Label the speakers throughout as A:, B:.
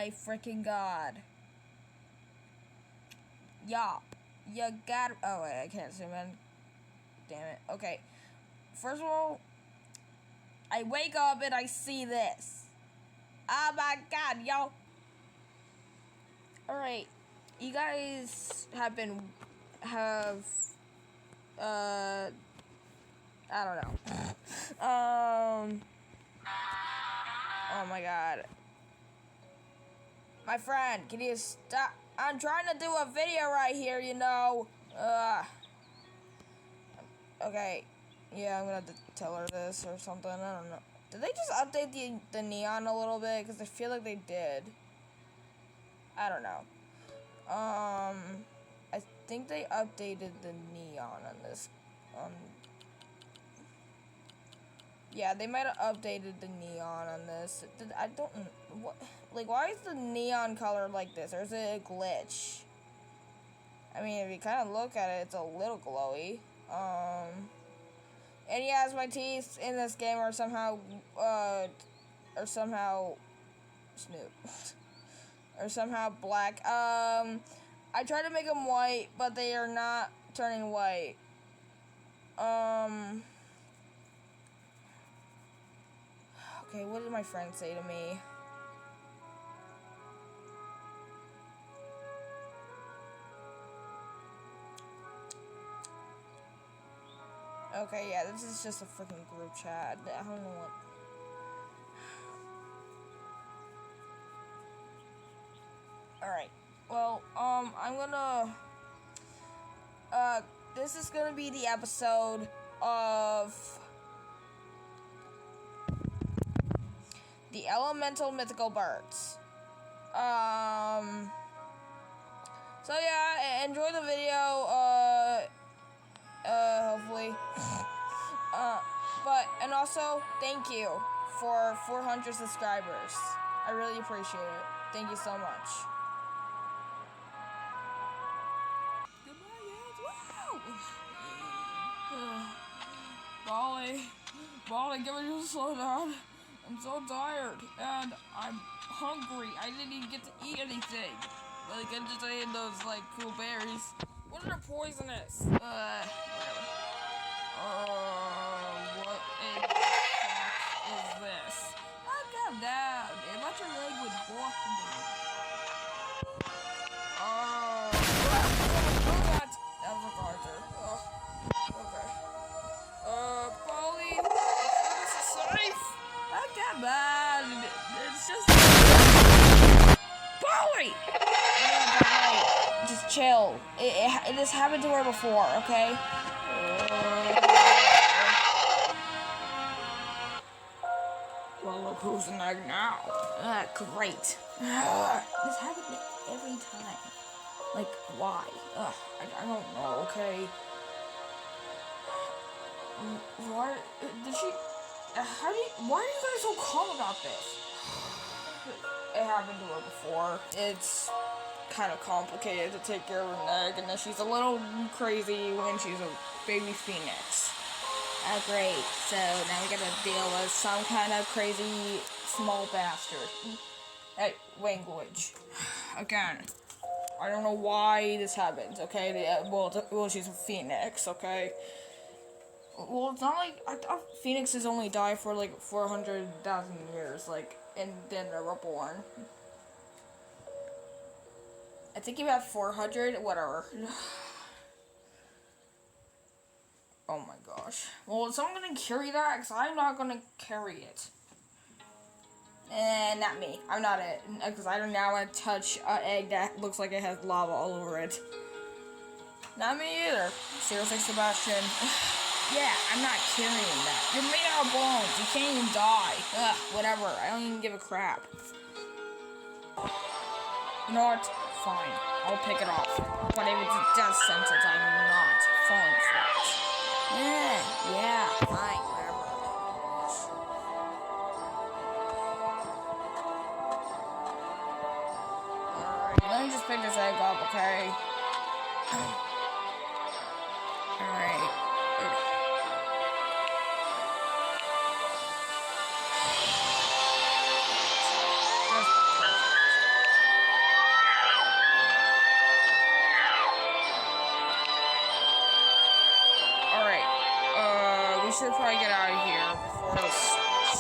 A: my freaking god. Yeah. You got... Oh, wait, I can't zoom in. Damn it. Okay. First of all, I wake up and I see this. Oh my god, yo. Alright. You guys have... I don't know. Oh my god. My friend, can you stop? I'm trying to do a video right here, you know. Okay. Yeah, I'm gonna have to tell her this or something. I don't know. Did they just update the neon a little bit? Because I feel like they did. I don't know. I think they updated the neon on this. Yeah, they might have updated the neon on this. I don't... What? Like, why is the neon color like this? Or is it a glitch? I mean, if you kind of look at it, it's a little glowy. And yes, my teeth in this game are somehow, Snoop. Or somehow black. I tried to make them white, but they are not turning white. Okay, what did my friend say to me? Okay, yeah, this is just a freaking group chat. I don't know what... Alright, well, I'm gonna... this is gonna be the episode of... the elemental mythical birds. So yeah, enjoy the video, hopefully. And also, thank you for 400 subscribers. I really appreciate it. Thank you so much. Molly, give me just slow down. I'm so tired, and I'm hungry. I didn't even get to eat anything. Like, I'm just eating those, like, cool berries. What are poisonous? Whatever. What in the fuck is this? Oh, calm down. Let your language block me. That was a garter. Okay. Polly, this is safe. Oh, come on. It's just... Polly! Just chill. This happened to her before, okay? Well, look who's in there now. Great. This happens every time. Like, why? I don't know, okay? Why did she... why are you guys so calm about this? It happened to her before. It's kind of complicated to take care of her neck, and then she's a little crazy when she's a baby phoenix. Oh, great. So now we gotta deal with some kind of crazy small bastard. Hey, language. Again, I don't know why this happens, okay? Well, she's a phoenix, okay? Well, it's not like... I thought phoenixes only die for, like, 400,000 years, like, and then they're reborn. I think you have 400, whatever. Oh my gosh. Well, is someone gonna carry that? Because I'm not gonna carry it. Not me. I'm not it. Because I don't now want to touch an egg that looks like it has lava all over it. Not me either. Seriously, Sebastian. Yeah, I'm not carrying that. You're made out of bones. You can't even die. Ugh, whatever. I don't even give a crap. You know what? Fine. I'll pick it off. But if it's a death sentence, I'm not falling for it. Yeah, fine, whatever. Alright, let me just pick this egg up, okay? Alright. That's perfect. should probably get out of here before those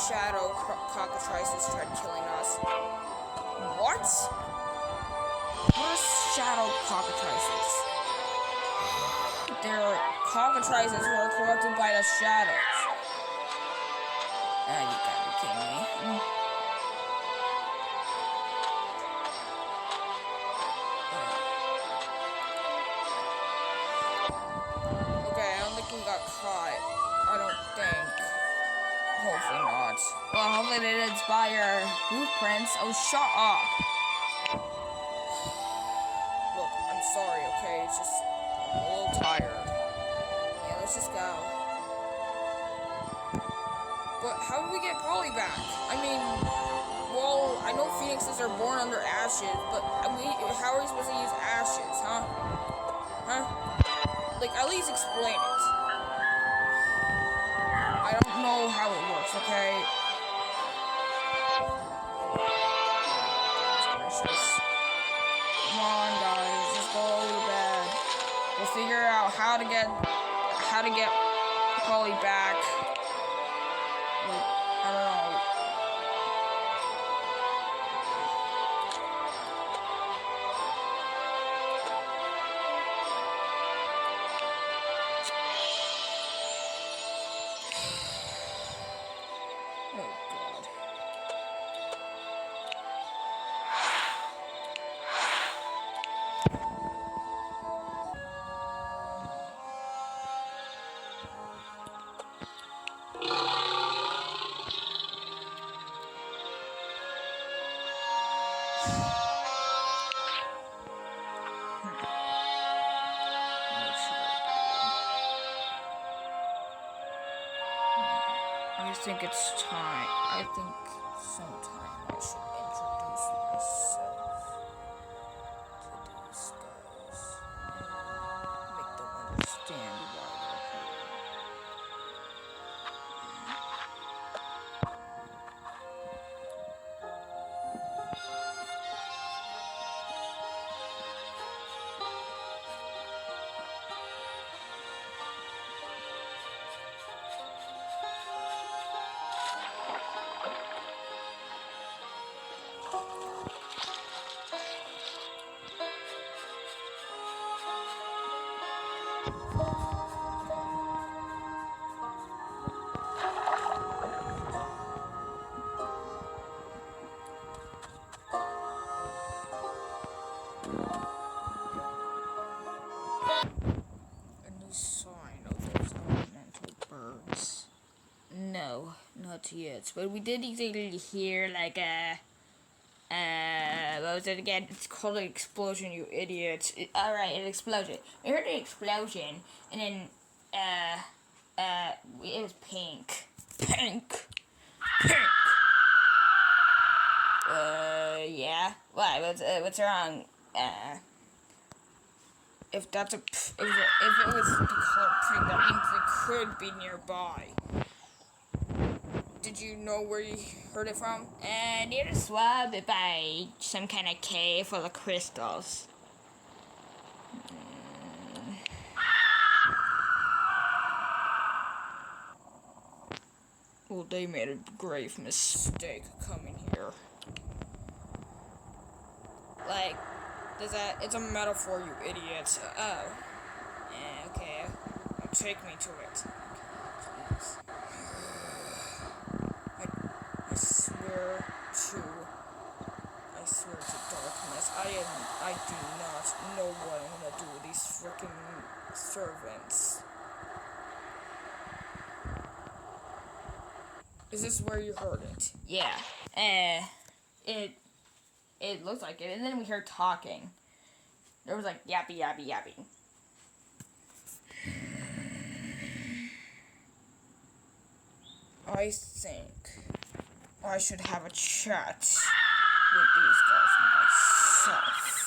A: shadow cockatrices tried killing us. What? What are shadow cockatrices? They're cockatrices who are corrupted by the shadows. You gotta be kidding me. Okay, I don't think we got caught. I don't think. Hopefully not. Well, hopefully they didn't spy our blueprints. Oh, shut up. Look, I'm sorry, okay? It's just, I'm a little tired. Yeah, let's just go. But how do we get Polly back? I mean, well, I know phoenixes are born under ashes, but how are we supposed to use ashes, huh? Huh? Like, at least explain it. I don't know how it works, okay? Come on, guys, just go to bed. We'll figure out how to get Polly back. Like, I don't know. Oh, God. I think it's time. I think sometime I should introduce myself to these guys and make them understand why they're here. No, not yet. But we did exactly hear like what was it again? It's called an explosion, you idiots. Alright, an explosion. We heard an explosion, and then it was pink. Pink. Yeah. Why? What's wrong? If that's if it was the color pink, that means it could be nearby. Did you know where you heard it from? Near the swamp by some kind of cave full of crystals. Well, they made a grave mistake coming here. Like, it's a metaphor, you idiots. Oh. Yeah, okay. Now take me to it. Please. I swear to darkness. I do not know what I'm gonna do with these freaking servants. Is this where you heard it? Yeah. It looks like it. And then we heard talking. There was like yappy, yappy, yappy. I think I should have a chat with these guys myself.